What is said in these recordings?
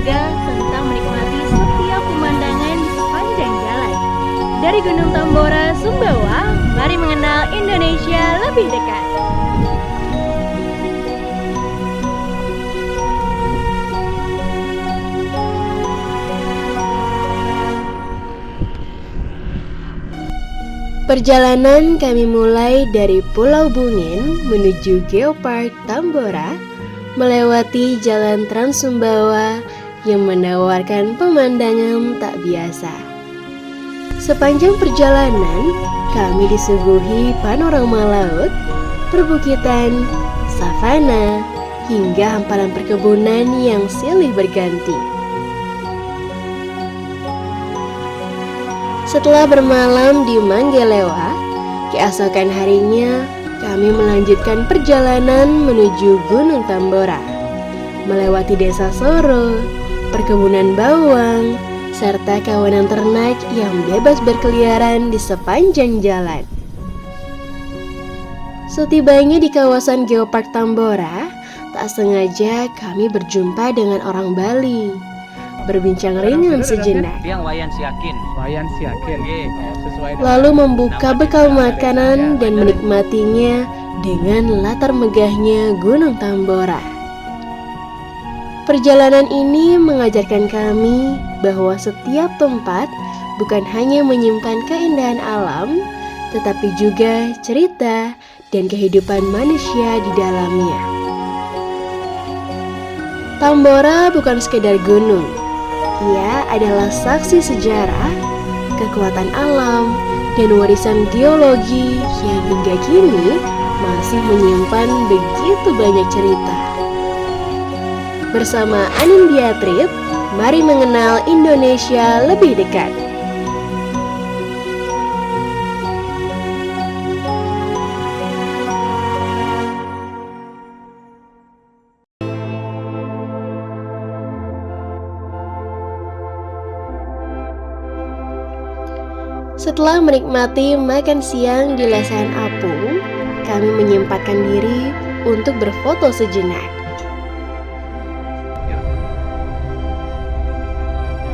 juga tentang menikmati setiap pemandangan di sepanjang jalan. Dari Gunung Tambora, Sumbawa, mari mengenal Indonesia lebih dekat. Perjalanan kami mulai dari Pulau Bungin menuju Geopark Tambora, melewati Jalan Trans Sumbawa yang menawarkan pemandangan tak biasa. Sepanjang perjalanan, kami disuguhi panorama laut, perbukitan, savana, hingga hamparan perkebunan yang silih berganti. Setelah bermalam di Manggelewa, keesokan harinya kami melanjutkan perjalanan menuju Gunung Tambora, melewati desa Soro, perkebunan bawang, serta kawanan ternak yang bebas berkeliaran di sepanjang jalan. Setibanya di kawasan Geopark Tambora, tak sengaja kami berjumpa dengan orang Bali. Berbincang ringan sejenak, lalu membuka bekal makanan dan menikmatinya dengan latar megahnya Gunung Tambora. Perjalanan ini mengajarkan kami bahwa setiap tempat bukan hanya menyimpan keindahan alam, tetapi juga cerita dan kehidupan manusia di dalamnya. Tambora bukan sekedar gunung. Ia adalah saksi sejarah, kekuatan alam, dan warisan geologi yang hingga kini masih menyimpan begitu banyak cerita. Bersama Anindya Trip, mari mengenal Indonesia lebih dekat. Setelah menikmati makan siang di Lesehan Apung, kami menyempatkan diri untuk berfoto sejenak.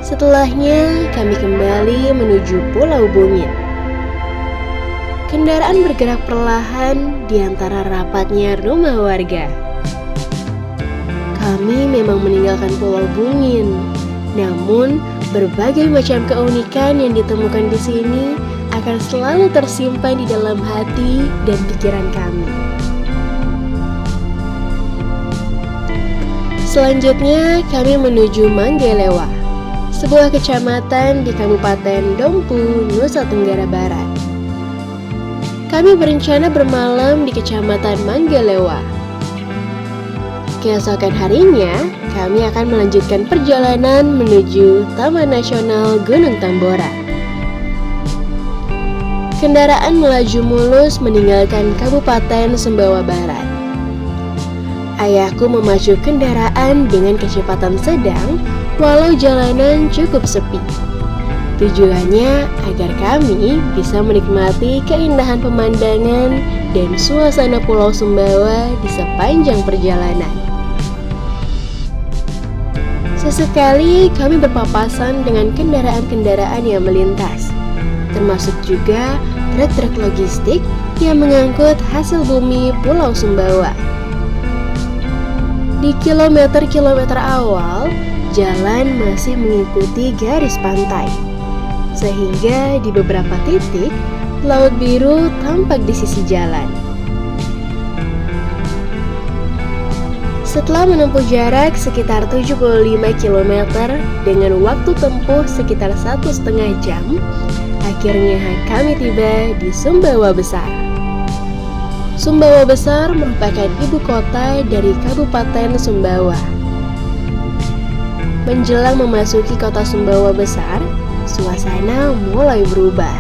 Setelahnya, kami kembali menuju Pulau Bungin. Kendaraan bergerak perlahan di antara rapatnya rumah warga. Kami memang meninggalkan Pulau Bungin, namun berbagai macam keunikan yang ditemukan di sini akan selalu tersimpan di dalam hati dan pikiran kami. Selanjutnya, kami menuju Manggelewa, sebuah kecamatan di Kabupaten Dompu, Nusa Tenggara Barat. Kami berencana bermalam di Kecamatan Manggelewa. Keesokan harinya, kami akan melanjutkan perjalanan menuju Taman Nasional Gunung Tambora. Kendaraan melaju mulus meninggalkan Kabupaten Sumbawa Barat. Ayahku memacu kendaraan dengan kecepatan sedang walau jalanan cukup sepi. Tujuannya agar kami bisa menikmati keindahan pemandangan dan suasana Pulau Sumbawa di sepanjang perjalanan. Sesekali kami berpapasan dengan kendaraan-kendaraan yang melintas, termasuk juga truk-truk logistik yang mengangkut hasil bumi Pulau Sumbawa. Di kilometer-kilometer awal, jalan masih mengikuti garis pantai, sehingga di beberapa titik, laut biru tampak di sisi jalan. Setelah menempuh jarak sekitar 75 km dengan waktu tempuh sekitar 1,5 jam, akhirnya kami tiba di Sumbawa Besar. Sumbawa Besar merupakan ibu kota dari Kabupaten Sumbawa. Menjelang memasuki kota Sumbawa Besar, suasana mulai berubah.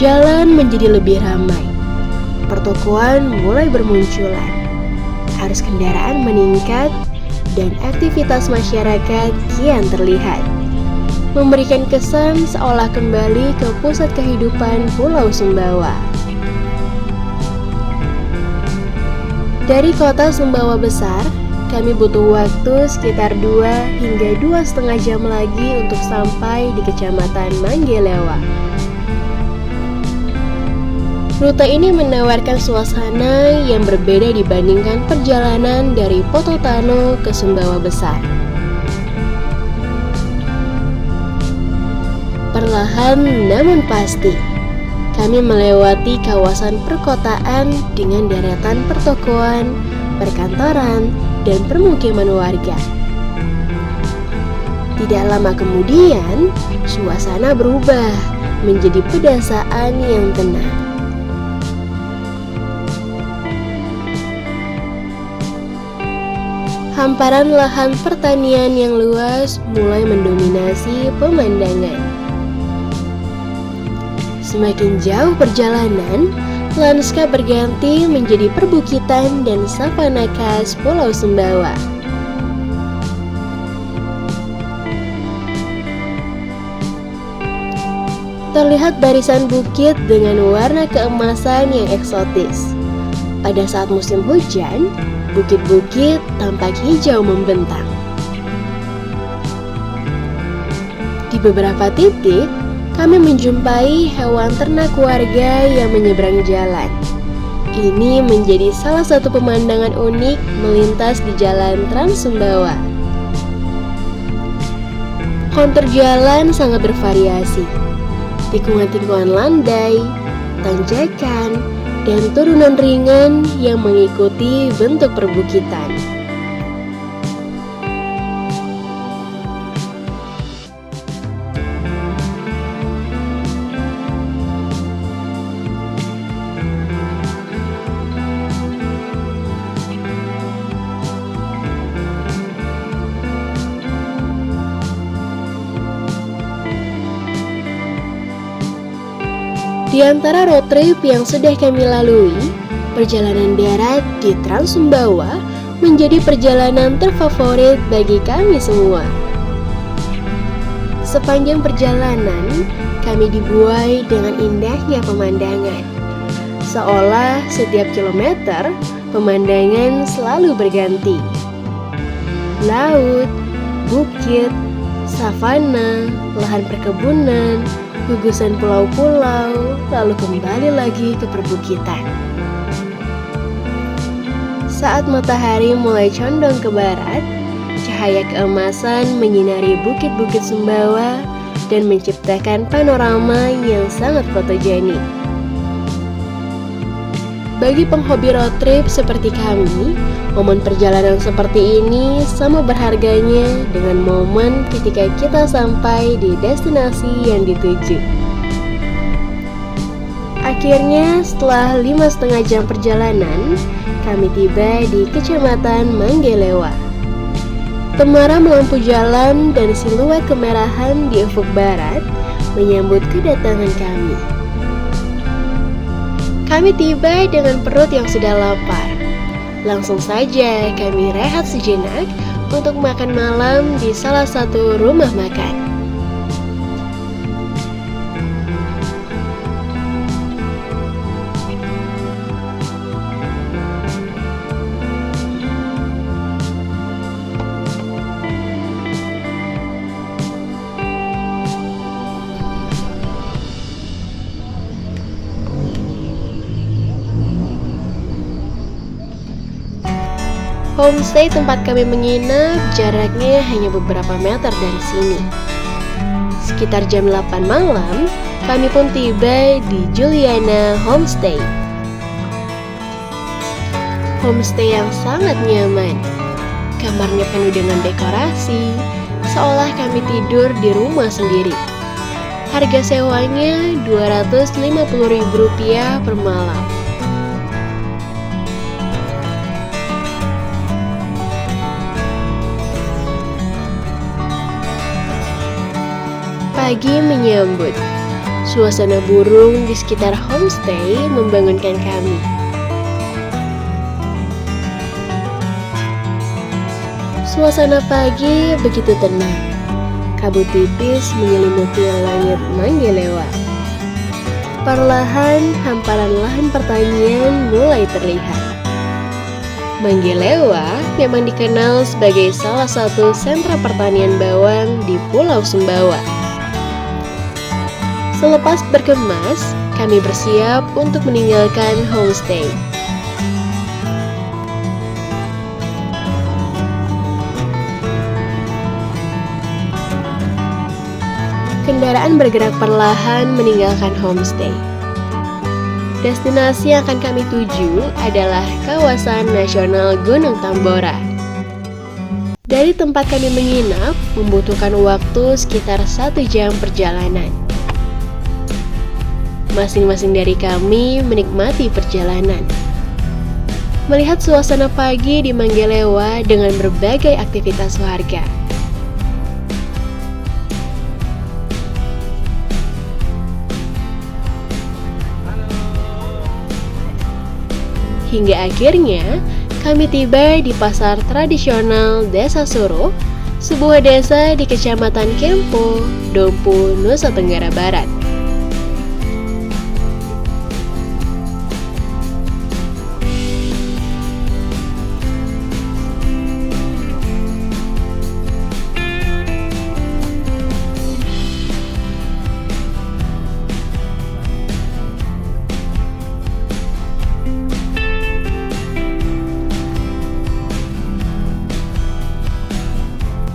Jalan menjadi lebih ramai, pertokoan mulai bermunculan. Arus kendaraan meningkat dan aktivitas masyarakat kian terlihat, memberikan kesan seolah kembali ke pusat kehidupan Pulau Sumbawa. Dari kota Sumbawa Besar, kami butuh waktu sekitar 2 hingga 2,5 jam lagi untuk sampai di Kecamatan Manggelewa. Rute ini menawarkan suasana yang berbeda dibandingkan perjalanan dari Pototano ke Sumbawa Besar. Perlahan namun pasti, kami melewati kawasan perkotaan dengan deretan pertokoan, perkantoran, dan permukiman warga. Tidak lama kemudian, suasana berubah menjadi pedesaan yang tenang. Hamparan lahan pertanian yang luas mulai mendominasi pemandangan. Semakin jauh perjalanan, lanskap berganti menjadi perbukitan dan savana khas Pulau Sumbawa. Terlihat barisan bukit dengan warna keemasan yang eksotis. Pada saat musim hujan, bukit-bukit tampak hijau membentang. Di beberapa titik, kami menjumpai hewan ternak warga yang menyeberang jalan. Ini menjadi salah satu pemandangan unik melintas di Jalan Trans Sumbawa. Kontur jalan sangat bervariasi. Tikungan-tikungan landai, tanjakan, dan turunan ringan yang mengikuti bentuk perbukitan. Di antara road trip yang sudah kami lalui, perjalanan darat di Trans Sumbawa menjadi perjalanan terfavorit bagi kami semua. Sepanjang perjalanan, kami dibuai dengan indahnya pemandangan. Seolah setiap kilometer, pemandangan selalu berganti. Laut, bukit, savana, lahan perkebunan, gugusan pulau-pulau, lalu kembali lagi ke perbukitan. Saat matahari mulai condong ke barat, cahaya keemasan menyinari bukit-bukit Sumbawa dan menciptakan panorama yang sangat fotogenik. Bagi penghobi road trip seperti kami, momen perjalanan seperti ini sama berharganya dengan momen ketika kita sampai di destinasi yang dituju. Akhirnya, setelah 5,5 jam perjalanan, kami tiba di Kecamatan Manggelewa. Temaram lampu jalan dan siluet kemerahan di ufuk barat menyambut kedatangan kami. Kami tiba dengan perut yang sudah lapar. Langsung saja kami rehat sejenak untuk makan malam di salah satu rumah makan. Homestay tempat kami menginap jaraknya hanya beberapa meter dari sini. Sekitar jam 8 malam, kami pun tiba di Juliana Homestay. Homestay yang sangat nyaman. Kamarnya penuh dengan dekorasi, seolah kami tidur di rumah sendiri. Harga sewanya Rp250.000 per malam. Pagi menyambut. Suasana burung di sekitar homestay membangunkan kami. Suasana pagi begitu tenang. Kabut tipis menyelimuti langit Manggelewa. Perlahan hamparan lahan pertanian mulai terlihat. Manggelewa memang dikenal sebagai salah satu sentra pertanian bawang di Pulau Sumbawa. Selepas berkemas, kami bersiap untuk meninggalkan homestay. Kendaraan bergerak perlahan meninggalkan homestay. Destinasi yang akan kami tuju adalah kawasan nasional Gunung Tambora. Dari tempat kami menginap membutuhkan waktu sekitar 1 jam perjalanan. Masing-masing dari kami menikmati perjalanan. Melihat suasana pagi di Manggelewa dengan berbagai aktivitas warga. Hingga akhirnya kami tiba di pasar tradisional Desa Soro, sebuah desa di Kecamatan Kempo, Dompu, Nusa Tenggara Barat.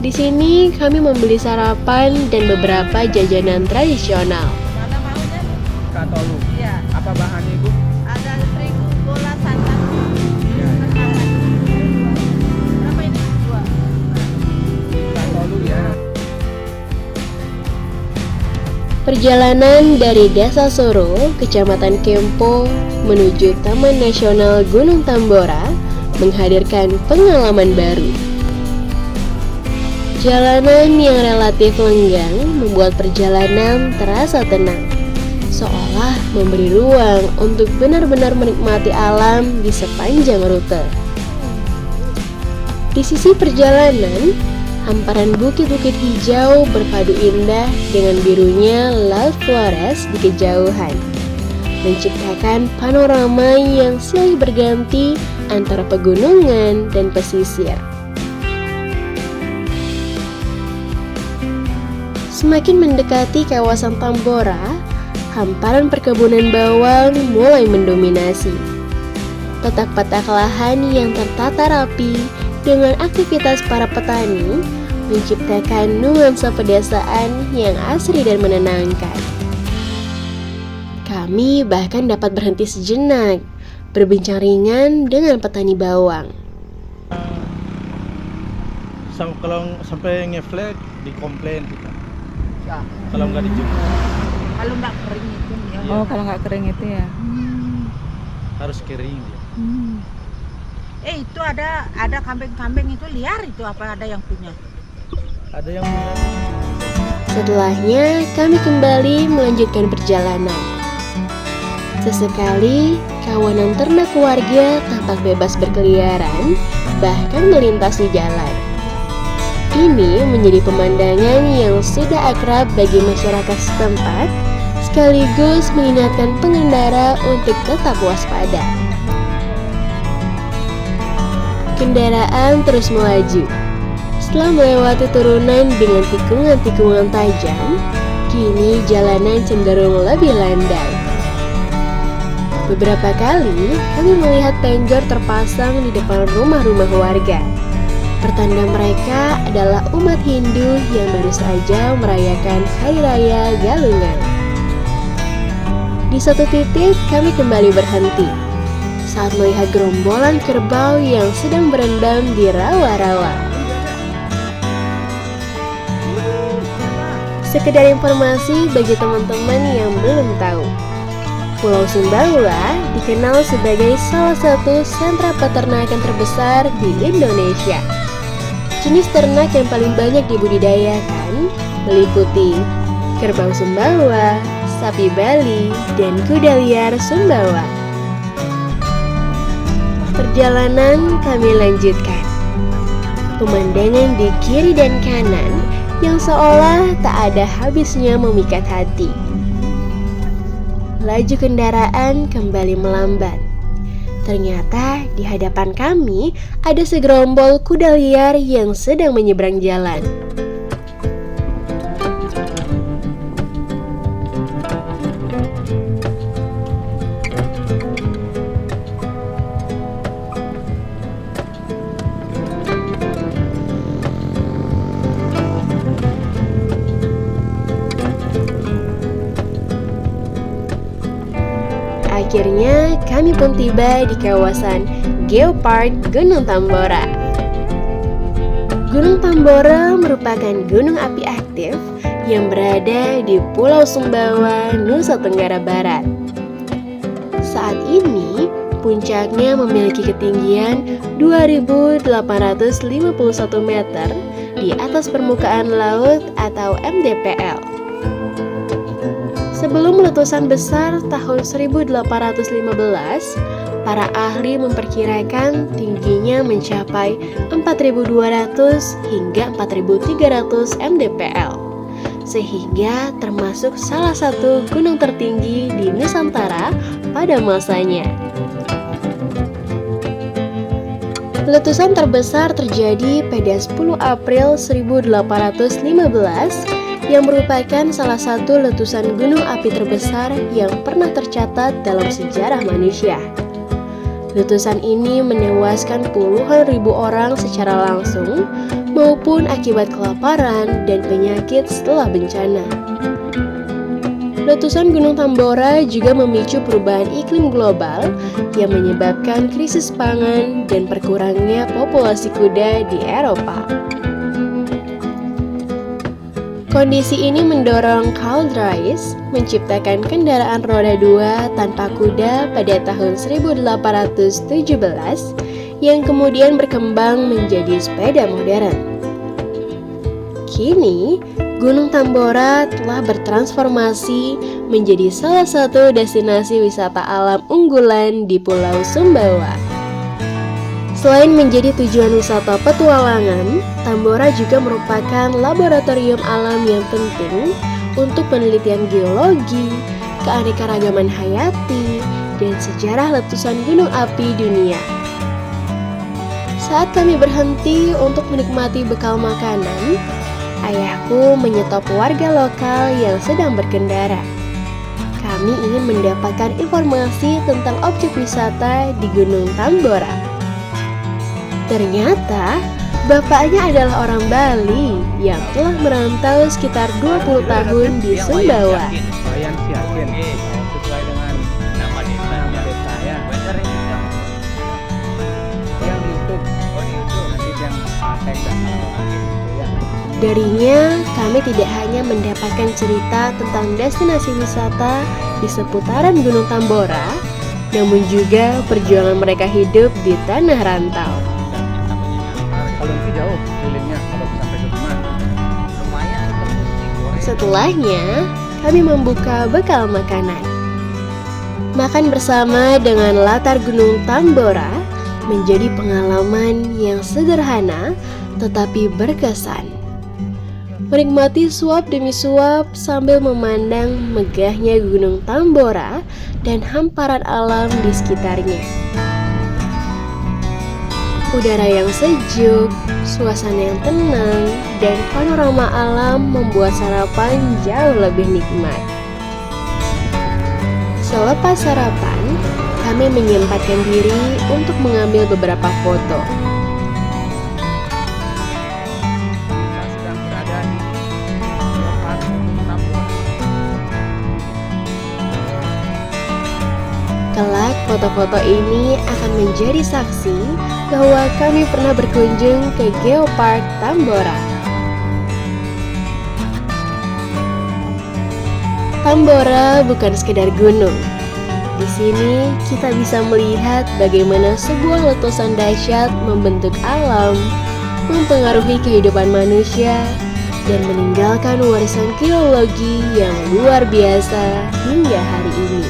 Di sini kami membeli sarapan dan beberapa jajanan tradisional. Mana maunya? Katolu. Iya. Apa bahannya Ibu? Ada terigu, gula, santan. Ya, Berapa ini? 2. katolu ya. Perjalanan dari Desa Soro, Kecamatan Kempo, menuju Taman Nasional Gunung Tambora menghadirkan pengalaman baru. Jalanan yang relatif lenggang membuat perjalanan terasa tenang, seolah memberi ruang untuk benar-benar menikmati alam di sepanjang rute. Di sisi perjalanan, hamparan bukit-bukit hijau berpadu indah dengan birunya Laut Flores di kejauhan, menciptakan panorama yang silih berganti antara pegunungan dan pesisir. Semakin mendekati kawasan Tambora, hamparan perkebunan bawang mulai mendominasi. Petak-petak lahan yang tertata rapi dengan aktivitas para petani menciptakan nuansa pedesaan yang asri dan menenangkan. Kami bahkan dapat berhenti sejenak, berbincang ringan dengan petani bawang. Kalau sampai ngeflag dikomplain kita. Ya. Kalau nggak dijemur Kalau nggak kering itu ya. Iya. Oh, kalau nggak kering itu ya. harus kering dia. Itu ada kambing-kambing itu liar itu apa ada yang punya? Ada yang punya. Setelahnya, kami kembali melanjutkan perjalanan. Sesekali, kawanan ternak warga tampak bebas berkeliaran, bahkan melintasi jalan. Ini menjadi pemandangan yang sudah akrab bagi masyarakat setempat, sekaligus mengingatkan pengendara untuk tetap waspada. Kendaraan terus melaju. Setelah melewati turunan dengan tikungan-tikungan tajam, kini jalanan cenderung lebih landai. Beberapa kali kami melihat penjor terpasang di depan rumah-rumah warga. Pertanda mereka adalah umat Hindu yang baru saja merayakan Hari Raya Galungan. Di satu titik kami kembali berhenti saat melihat gerombolan kerbau yang sedang berendam di rawa-rawa. Sekedar informasi bagi teman-teman yang belum tahu, Pulau Sumbawa dikenal sebagai salah satu sentra peternakan terbesar di Indonesia. Jenis ternak yang paling banyak dibudidayakan meliputi kerbau Sumbawa, sapi Bali, dan kuda liar Sumbawa. Perjalanan kami lanjutkan. Pemandangan di kiri dan kanan yang seolah tak ada habisnya memikat hati. Laju kendaraan kembali melambat. Ternyata di hadapan kami ada segerombol kuda liar yang sedang menyeberang jalan. Akhirnya kami pun tiba di kawasan Geopark Gunung Tambora. Gunung Tambora merupakan gunung api aktif yang berada di Pulau Sumbawa, Nusa Tenggara Barat. Saat ini, puncaknya memiliki ketinggian 2.851 meter di atas permukaan laut atau MDPL. Sebelum letusan besar tahun 1815, para ahli memperkirakan tingginya mencapai 4.200 hingga 4.300 mdpl, sehingga termasuk salah satu gunung tertinggi di Nusantara pada masanya. Letusan terbesar terjadi pada 10 April 1815 yang merupakan salah satu letusan gunung api terbesar yang pernah tercatat dalam sejarah manusia. Letusan ini menewaskan puluhan ribu orang secara langsung maupun akibat kelaparan dan penyakit setelah bencana. Letusan Gunung Tambora juga memicu perubahan iklim global yang menyebabkan krisis pangan dan berkurangnya populasi kuda di Eropa. Kondisi ini mendorong Karl Drais menciptakan kendaraan roda 2 tanpa kuda pada tahun 1817 yang kemudian berkembang menjadi sepeda modern. Kini, Gunung Tambora telah bertransformasi menjadi salah satu destinasi wisata alam unggulan di Pulau Sumbawa. Selain menjadi tujuan wisata petualangan, Tambora juga merupakan laboratorium alam yang penting untuk penelitian geologi, keanekaragaman hayati, dan sejarah letusan gunung api dunia. Saat kami berhenti untuk menikmati bekal makanan, ayahku menyetop warga lokal yang sedang berkendara. Kami ingin mendapatkan informasi tentang objek wisata di Gunung Tambora. Ternyata, bapaknya adalah orang Bali yang telah merantau sekitar 20 tahun di Sumbawa. Sesuai dengan nama desa ya. Yang di YouTube. Nanti yang tag dan ya. Darinya, kami tidak hanya mendapatkan cerita tentang destinasi wisata di seputaran Gunung Tambora, namun juga perjuangan mereka hidup di tanah rantau. Kalau itu jauh kulitnya kalau sampai ke rumah. Lumayan tembus. Setelahnya, kami membuka bekal makanan. Makan bersama dengan latar Gunung Tambora menjadi pengalaman yang sederhana tetapi berkesan. Menikmati suap demi suap sambil memandang megahnya Gunung Tambora dan hamparan alam di sekitarnya. Udara yang sejuk, suasana yang tenang, dan panorama alam membuat sarapan jauh lebih nikmat. Selepas sarapan, kami menyempatkan diri untuk mengambil beberapa foto. Kita sedang berada di Geopark Tambora. Kelak, foto-foto ini akan menjadi saksi bahwa kami pernah berkunjung ke Geopark Tambora. Tambora bukan sekedar gunung. Di sini kita bisa melihat bagaimana sebuah letusan dahsyat membentuk alam, mempengaruhi kehidupan manusia, dan meninggalkan warisan geologi yang luar biasa hingga hari ini.